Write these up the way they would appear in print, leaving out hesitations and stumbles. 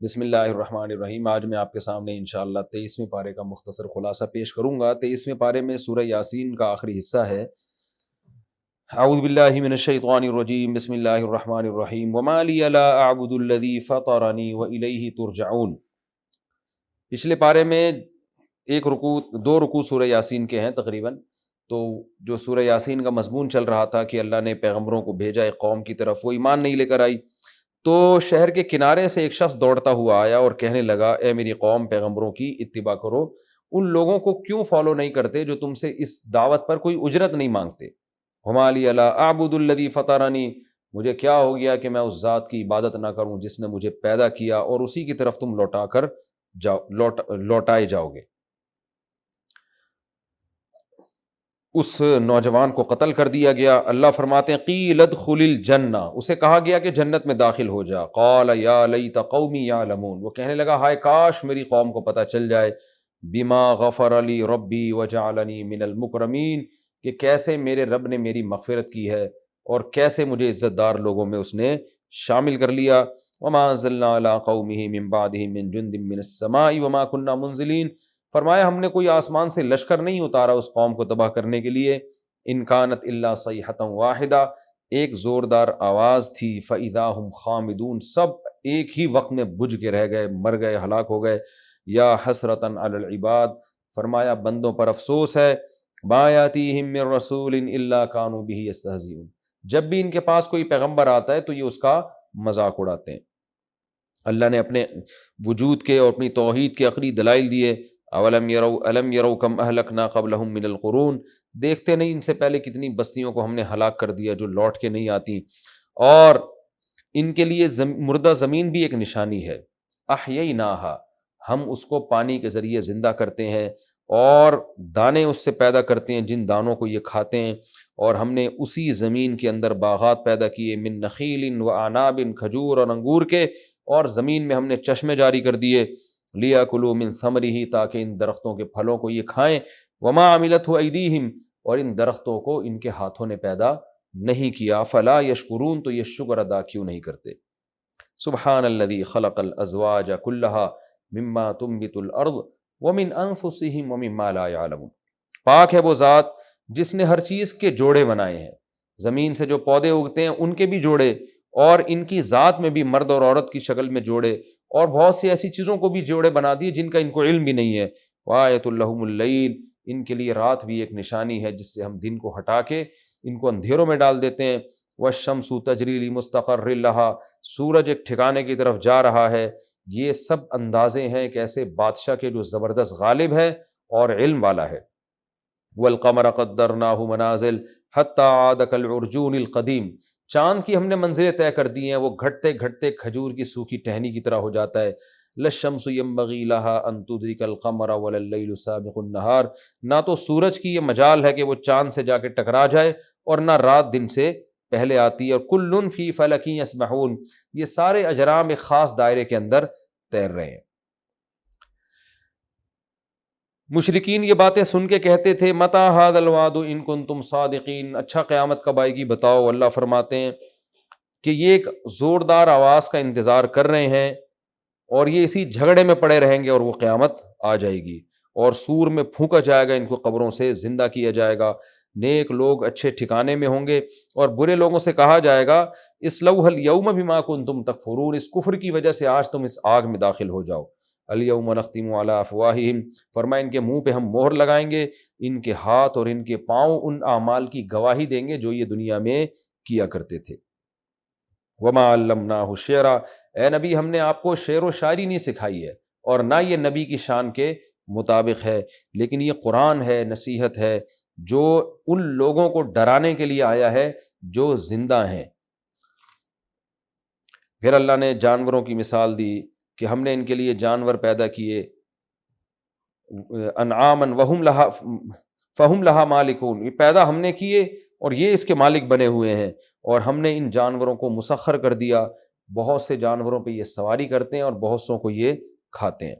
بسم اللہ الرحمن الرحیم۔ آج میں آپ کے سامنے انشاءاللہ 23ویں پارے کا مختصر خلاصہ پیش کروں گا۔ 23ویں پارے میں سورہ یاسین کا آخری حصہ ہے۔ اعوذ باللہ من الشیطان الرجیم، بسم اللہ الرحمن الرحیم۔ وما لی لا اعبد الذی فطرنی والیہ ترجعون۔ پچھلے پارے میں دو رکوع سورہ یاسین کے ہیں تقریباً۔ تو جو سورہ یاسین کا مضمون چل رہا تھا کہ اللہ نے پیغمبروں کو بھیجا ایک قوم کی طرف، وہ ایمان نہیں لے کر آئی، تو شہر کے کنارے سے ایک شخص دوڑتا ہوا آیا اور کہنے لگا، اے میری قوم، پیغمبروں کی اتباع کرو، ان لوگوں کو کیوں فالو نہیں کرتے جو تم سے اس دعوت پر کوئی اجرت نہیں مانگتے۔ ہما لی الا اعبد الذی فطرنی، مجھے کیا ہو گیا کہ میں اس ذات کی عبادت نہ کروں جس نے مجھے پیدا کیا، اور اسی کی طرف تم لوٹائے جاؤ گے۔ اس نوجوان کو قتل کر دیا گیا۔ اللہ فرماتے ہیں قیل ادخل الجنہ، اسے کہا گیا کہ جنت میں داخل ہو جا۔ قال یا لیت قومی یعلمون، وہ کہنے لگا ہائے کاش میری قوم کو پتہ چل جائے، بما غفر لی ربی وجعلنی من المکرمین، کہ کیسے میرے رب نے میری مغفرت کی ہے اور کیسے مجھے عزت دار لوگوں میں اس نے شامل کر لیا۔ وما انزلنا علی قومہ من بعدہ من جند من السماء وما كنا منزلین، فرمایا ہم نے کوئی آسمان سے لشکر نہیں اتارا اس قوم کو تباہ کرنے کے لیے۔ ان کانت الا صیحۃ واحدہ، ایک زوردار آواز تھی، فاذا هم خامدون، سب ایک ہی وقت میں بجھ کے رہ گئے، مر گئے، ہلاک ہو گئے۔ یا حسرۃ علی العباد، فرمایا بندوں پر افسوس ہے، ما یاتیہم من رسول الا کانوا بہ یستہزئون، جب بھی ان کے پاس کوئی پیغمبر آتا ہے تو یہ اس کا مذاق اڑاتے ہیں۔ اللہ نے اپنے وجود کے اور اپنی توحید کے عقلی دلائل دیے۔ الم یروا کم اہلکنا قبلہم من القرون، دیکھتے نہیں ان سے پہلے کتنی بستیوں کو ہم نے ہلاک کر دیا جو لوٹ کے نہیں آتی۔ اور ان کے لیے مردہ زمین بھی ایک نشانی ہے۔ احییناہا، ہم اس کو پانی کے ذریعے زندہ کرتے ہیں اور دانے اس سے پیدا کرتے ہیں جن دانوں کو یہ کھاتے ہیں، اور ہم نے اسی زمین کے اندر باغات پیدا کیے، من نخیل و اعناب، کھجور اور انگور کے، اور زمین میں ہم نے چشمے جاری کر دیے، لیاکلوا من ثمرہ، تاکہ ان درختوں کے پھلوں کو یہ کھائیں، وما عملتہ ایدیہم، اور ان درختوں کو ان کے ہاتھوں نے پیدا نہیں کیا، فلا یشکرون، تو یہ شکر ادا کیوں نہیں کرتے۔ سبحان الذی خلق الازواج کلھا مما تنبت الارض ومن انفسہم ومما لا یعلمون، پاک ہے وہ ذات جس نے ہر چیز کے جوڑے بنائے ہیں، زمین سے جو پودے اگتے ہیں ان کے بھی جوڑے، اور ان کی ذات میں بھی مرد اور عورت کی شکل میں جوڑے، اور بہت سی ایسی چیزوں کو بھی جوڑے بنا دیے جن کا ان کو علم بھی نہیں ہے۔ وآیۃ لہم اللیل، ان کے لیے رات بھی ایک نشانی ہے جس سے ہم دن کو ہٹا کے ان کو اندھیروں میں ڈال دیتے ہیں۔ والشمس تجری لمستقر لہا، سورج ایک ٹھکانے کی طرف جا رہا ہے۔ یہ سب اندازے ہیں ایک ایسے بادشاہ کے جو زبردست غالب ہے اور علم والا ہے۔ والقمر قدرناہ منازل حتی عاد کالعرجون القدیم، چاند کی ہم نے منزلیں طے کر دی ہیں، وہ گھٹتے گھٹتے کھجور کی سوکھی ٹہنی کی طرح ہو جاتا ہے۔ للشمس ينبغي لها ان تدرك القمر ولا الليل سابق النهار، نہ تو سورج کی یہ مجال ہے کہ وہ چاند سے جا کے ٹکرا جائے، اور نہ رات دن سے پہلے آتی ہے۔ اور کل فی فلک یسبحون، یہ سارے اجرام ایک خاص دائرے کے اندر تیر رہے ہیں۔ مشرکین یہ باتیں سن کے کہتے تھے، متی ھذا الوعد ان کنتم صادقین، اچھا قیامت کب آئے گی بتاؤ۔ اللہ فرماتے ہیں کہ یہ ایک زوردار آواز کا انتظار کر رہے ہیں، اور یہ اسی جھگڑے میں پڑے رہیں گے، اور وہ قیامت آ جائے گی، اور سور میں پھونکا جائے گا، ان کو قبروں سے زندہ کیا جائے گا۔ نیک لوگ اچھے ٹھکانے میں ہوں گے، اور برے لوگوں سے کہا جائے گا اصلوھا الیوم بما کنتم تکفرون، اس کفر کی وجہ سے آج تم اس آگ میں داخل ہو جاؤ۔ الیوم نختم علی افواہہم، فرمایا ان کے منہ پہ ہم مہر لگائیں گے، ان کے ہاتھ اور ان کے پاؤں ان اعمال کی گواہی دیں گے جو یہ دنیا میں کیا کرتے تھے۔ وما علمناہ الشعر، اے نبی ہم نے آپ کو شعر و شاعری نہیں سکھائی ہے، اور نہ یہ نبی کی شان کے مطابق ہے، لیکن یہ قرآن ہے، نصیحت ہے، جو ان لوگوں کو ڈرانے کے لیے آیا ہے جو زندہ ہیں۔ پھر اللہ نے جانوروں کی مثال دی کہ ہم نے ان کے لیے جانور پیدا کیے، انعاما وہم لہا فہم لہا مالکون، یہ پیدا ہم نے کیے اور یہ اس کے مالک بنے ہوئے ہیں، اور ہم نے ان جانوروں کو مسخر کر دیا، بہت سے جانوروں پہ یہ سواری کرتے ہیں اور بہت سوں کو یہ کھاتے ہیں۔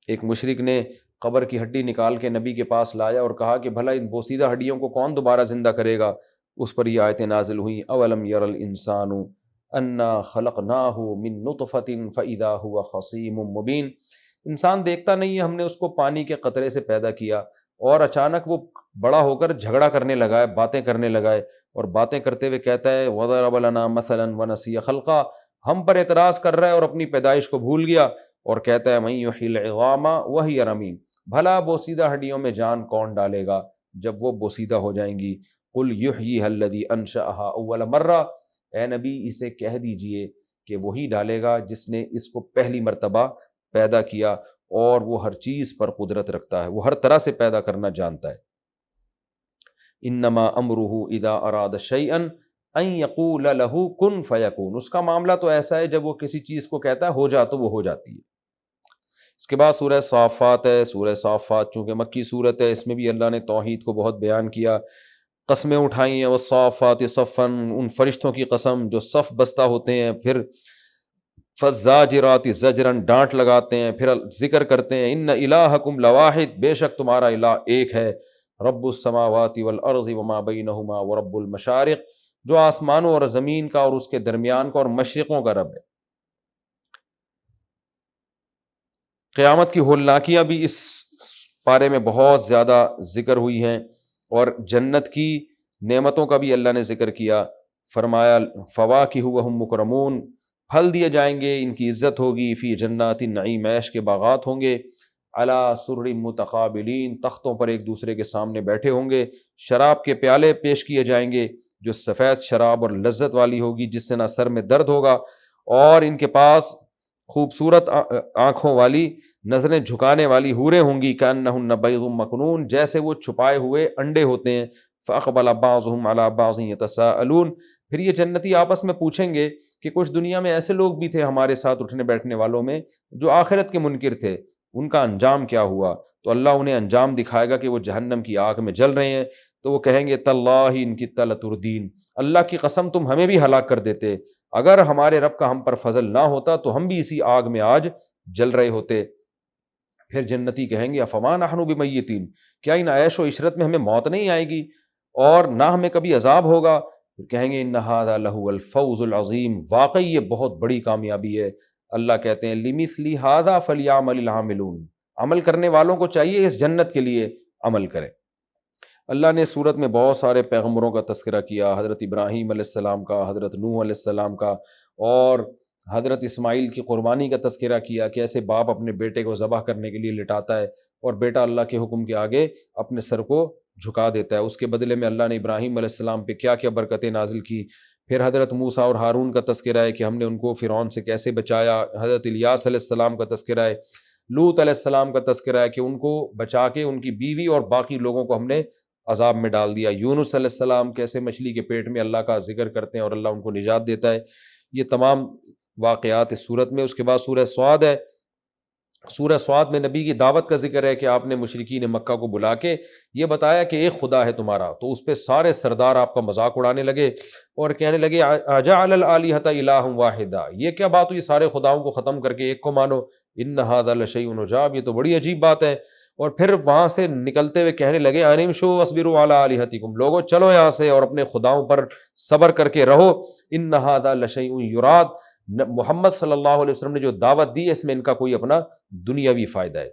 ایک مشرک نے قبر کی ہڈی نکال کے نبی کے پاس لایا اور کہا کہ بھلا ان بوسیدہ ہڈیوں کو کون دوبارہ زندہ کرے گا؟ اس پر یہ آیتیں نازل ہوئیں، اولم یر الانسان انا خلقناہ من نطفۃ فاذا هو خصیم مبین۔ انسان دیکھتا نہیں ہے ہم نے اس کو پانی کے قطرے سے پیدا کیا اور اچانک وہ بڑا ہو کر جھگڑا کرنے لگا ہے، باتیں کرنے لگا ہے، اور باتیں کرتے ہوئے کہتا ہے وضرب لنا مثلا ونسی خلقا، ہم پر اعتراض کر رہا ہے اور اپنی پیدائش کو بھول گیا، اور کہتا ہے من یحیی العظام وہی رمیم، بھلا بوسیدہ ہڈیوں میں جان کون ڈالے گا جب وہ بوسیدہ ہو جائیں گی۔ قل یحییھا الذی انشأھا اول مرہ، اے نبی اسے کہہ دیجئے کہ وہی ڈالے گا جس نے اس کو پہلی مرتبہ پیدا کیا، اور وہ ہر چیز پر قدرت رکھتا ہے، وہ ہر طرح سے پیدا کرنا جانتا ہے۔ انما امرہ اذا اراد شیئا ان یقول لہ کن فیکون، اس کا معاملہ تو ایسا ہے جب وہ کسی چیز کو کہتا ہے ہو جا تو وہ ہو جاتی ہے۔ اس کے بعد سورہ صافات ہے۔ سورہ صافات چونکہ مکی صورت ہے، اس میں بھی اللہ نے توحید کو بہت بیان کیا، قسمیں اٹھائی ہیں، والصافات صفا، ان فرشتوں کی قسم جو صف بستہ ہوتے ہیں، پھر فالزاجرات زجرا، ڈانٹ لگاتے ہیں، پھر ذکر کرتے ہیں ان الہکم لواحد، بے شک تمہارا الہ ایک ہے، رب السماوات والارض وما بینہما ورب المشارق، جو آسمانوں اور زمین کا اور اس کے درمیان کا اور مشرقوں کا رب ہے۔ قیامت کی ہولناکیاں بھی اس پارے میں بہت زیادہ ذکر ہوئی ہیں، اور جنت کی نعمتوں کا بھی اللہ نے ذکر کیا، فرمایا فواکہ وہم مکرمون، پھل دیے جائیں گے، ان کی عزت ہوگی، فی جنات النعیم، عیش کے باغات ہوں گے، علی سرر متقابلین، تختوں پر ایک دوسرے کے سامنے بیٹھے ہوں گے، شراب کے پیالے پیش کیے جائیں گے جو سفید شراب اور لذت والی ہوگی، جس سے نہ سر میں درد ہوگا، اور ان کے پاس خوبصورت آنکھوں والی، نظریں جھکانے والی حوریں ہوں گی، کأنہن بیض مکنون، جیسے وہ چھپائے ہوئے انڈے ہوتے ہیں، فاقبل بعضهم علی بعض یتساءلون، پھر یہ جنتی آپس میں پوچھیں گے کہ کچھ دنیا میں ایسے لوگ بھی تھے ہمارے ساتھ اٹھنے بیٹھنے والوں میں جو آخرت کے منکر تھے، ان کا انجام کیا ہوا؟ تو اللہ انہیں انجام دکھائے گا کہ وہ جہنم کی آگ میں جل رہے ہیں، تو وہ کہیں گے تاللہ ان کدت لتردین، اللہ کی قسم تم ہمیں بھی ہلاک کر دیتے، اگر ہمارے رب کا ہم پر فضل نہ ہوتا تو ہم بھی اسی آگ میں آج جل رہے ہوتے۔ پھر جنتی کہیں گے افما نحن بمیتین، کیا ان عیش و عشرت میں ہمیں موت نہیں آئے گی اور نہ ہمیں کبھی عذاب ہوگا؟ پھر کہیں گے ان ھذا لہو الفوز العظیم، واقعی یہ بہت بڑی کامیابی ہے۔ اللہ کہتے ہیں لمثل ھذا فلیعمل العاملون، عمل کرنے والوں کو چاہیے اس جنت کے لیے عمل کریں۔ اللہ نے سورت میں بہت سارے پیغمبروں کا تذکرہ کیا، حضرت ابراہیم علیہ السلام کا، حضرت نوح علیہ السلام کا، اور حضرت اسماعیل کی قربانی کا تذکرہ کیا کہ ایسے باپ اپنے بیٹے کو ذبح کرنے کے لیے لٹاتا ہے اور بیٹا اللہ کے حکم کے آگے اپنے سر کو جھکا دیتا ہے، اس کے بدلے میں اللہ نے ابراہیم علیہ السلام پہ کیا کیا برکتیں نازل کی۔ پھر حضرت موسیٰ اور ہارون کا تذکرہ ہے کہ ہم نے ان کو فرعون سے کیسے بچایا، حضرت الیاس علیہ السلام کا تذکرہ ہے، لوط علیہ السلام کا تذکرہ ہے کہ ان کو بچا کے ان کی بیوی اور باقی لوگوں کو ہم نے عذاب میں ڈال دیا، یونس علیہ السلام کیسے مچھلی کے پیٹ میں اللہ کا ذکر کرتے ہیں اور اللہ ان کو نجات دیتا ہے، یہ تمام واقعات اس صورت میں۔ اس کے بعد سورہ صاد ہے۔ سورہ صاد میں نبی کی دعوت کا ذکر ہے کہ آپ نے مشرکین مکہ کو بلا کے یہ بتایا کہ ایک خدا ہے تمہارا، تو اس پہ سارے سردار آپ کا مذاق اڑانے لگے اور کہنے لگے اجعل الآلہۃ الہا واحدا، یہ کیا بات ہوئی سارے خداؤں کو ختم کر کے ایک کو مانو، ان ھذا لشیء عجاب، یہ تو بڑی عجیب بات ہے۔ اور پھر وہاں سے نکلتے ہوئے کہنے لگے انمشوا واصبروا علی آلہتکم، لوگوں چلو یہاں سے اور اپنے خداؤں پر صبر کر کے رہو، ان ھذا لشیء یراد، محمد صلی اللہ علیہ وسلم نے جو دعوت دی ہے اس میں ان کا کوئی اپنا دنیاوی فائدہ ہے۔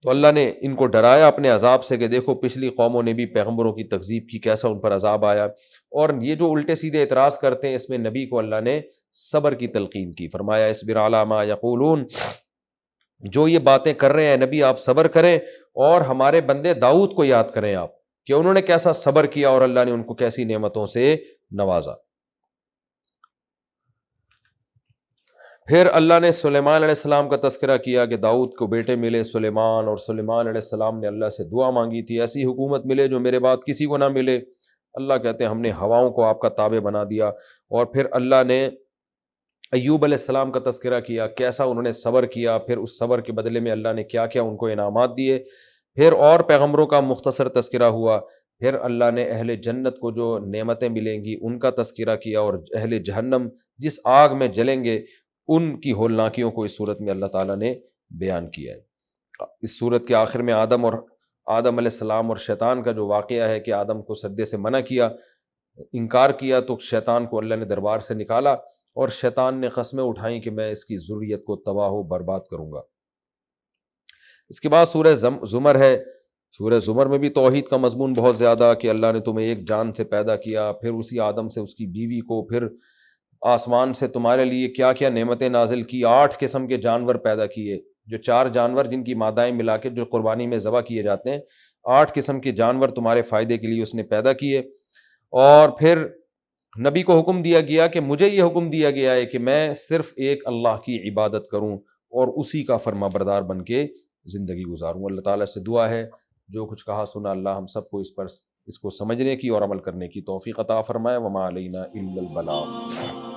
تو اللہ نے ان کو ڈرایا اپنے عذاب سے کہ دیکھو پچھلی قوموں نے بھی پیغمبروں کی تکذیب کی، کیسا ان پر عذاب آیا، اور یہ جو الٹے سیدھے اعتراض کرتے ہیں اس میں نبی کو اللہ نے صبر کی تلقین کی، فرمایا اصبر علی ما یقولون، جو یہ باتیں کر رہے ہیں نبی آپ صبر کریں، اور ہمارے بندے داؤد کو یاد کریں آپ کہ انہوں نے کیسا صبر کیا اور اللہ نے ان کو کیسی نعمتوں سے نوازا۔ پھر اللہ نے سلیمان علیہ السلام کا تذکرہ کیا کہ داؤد کو بیٹے ملے سلیمان، اور سلیمان علیہ السلام نے اللہ سے دعا مانگی تھی ایسی حکومت ملے جو میرے بعد کسی کو نہ ملے۔ اللہ کہتے ہیں ہم نے ہواؤں کو آپ کا تابع بنا دیا، اور پھر اللہ نے ایوب علیہ السلام کا تذکرہ کیا کیسا انہوں نے صبر کیا، پھر اس صبر کے بدلے میں اللہ نے کیا کیا ان کو انعامات دیے، پھر اور پیغمبروں کا مختصر تذکرہ ہوا، پھر اللہ نے اہل جنت کو جو نعمتیں ملیں گی ان کا تذکرہ کیا، اور اہل جہنم جس آگ میں جلیں گے ان کی ہولناکیوں کو اس صورت میں اللہ تعالیٰ نے بیان کیا ہے۔ اس صورت کے آخر میں آدم علیہ السلام اور شیطان کا جو واقعہ ہے کہ آدم کو سجدے سے منع کیا، انکار کیا تو شیطان کو اللہ نے دربار سے نکالا اور شیطان نے قسمیں اٹھائیں کہ میں اس کی ذریت کو تباہ و برباد کروں گا۔ اس کے بعد سورہ زمر ہے۔ سورہ زمر میں بھی توحید کا مضمون بہت زیادہ کہ اللہ نے تمہیں ایک جان سے پیدا کیا، پھر اسی آدم سے اس کی بیوی کو، پھر آسمان سے تمہارے لیے کیا کیا نعمتیں نازل کی، 8 قسم کے جانور پیدا کیے، جو 4 جانور جن کی مادائیں ملا کے جو قربانی میں ذبح کیے جاتے ہیں، 8 قسم کے جانور تمہارے فائدے کے لیے اس نے پیدا کیے۔ اور پھر نبی کو حکم دیا گیا کہ مجھے یہ حکم دیا گیا ہے کہ میں صرف ایک اللہ کی عبادت کروں اور اسی کا فرما بردار بن کے زندگی گزاروں۔ اللہ تعالیٰ سے دعا ہے جو کچھ کہا سنا اللہ ہم سب کو اس کو سمجھنے کی اور عمل کرنے کی توفیق عطا فرمائے۔ وما علینا الا البلاغ۔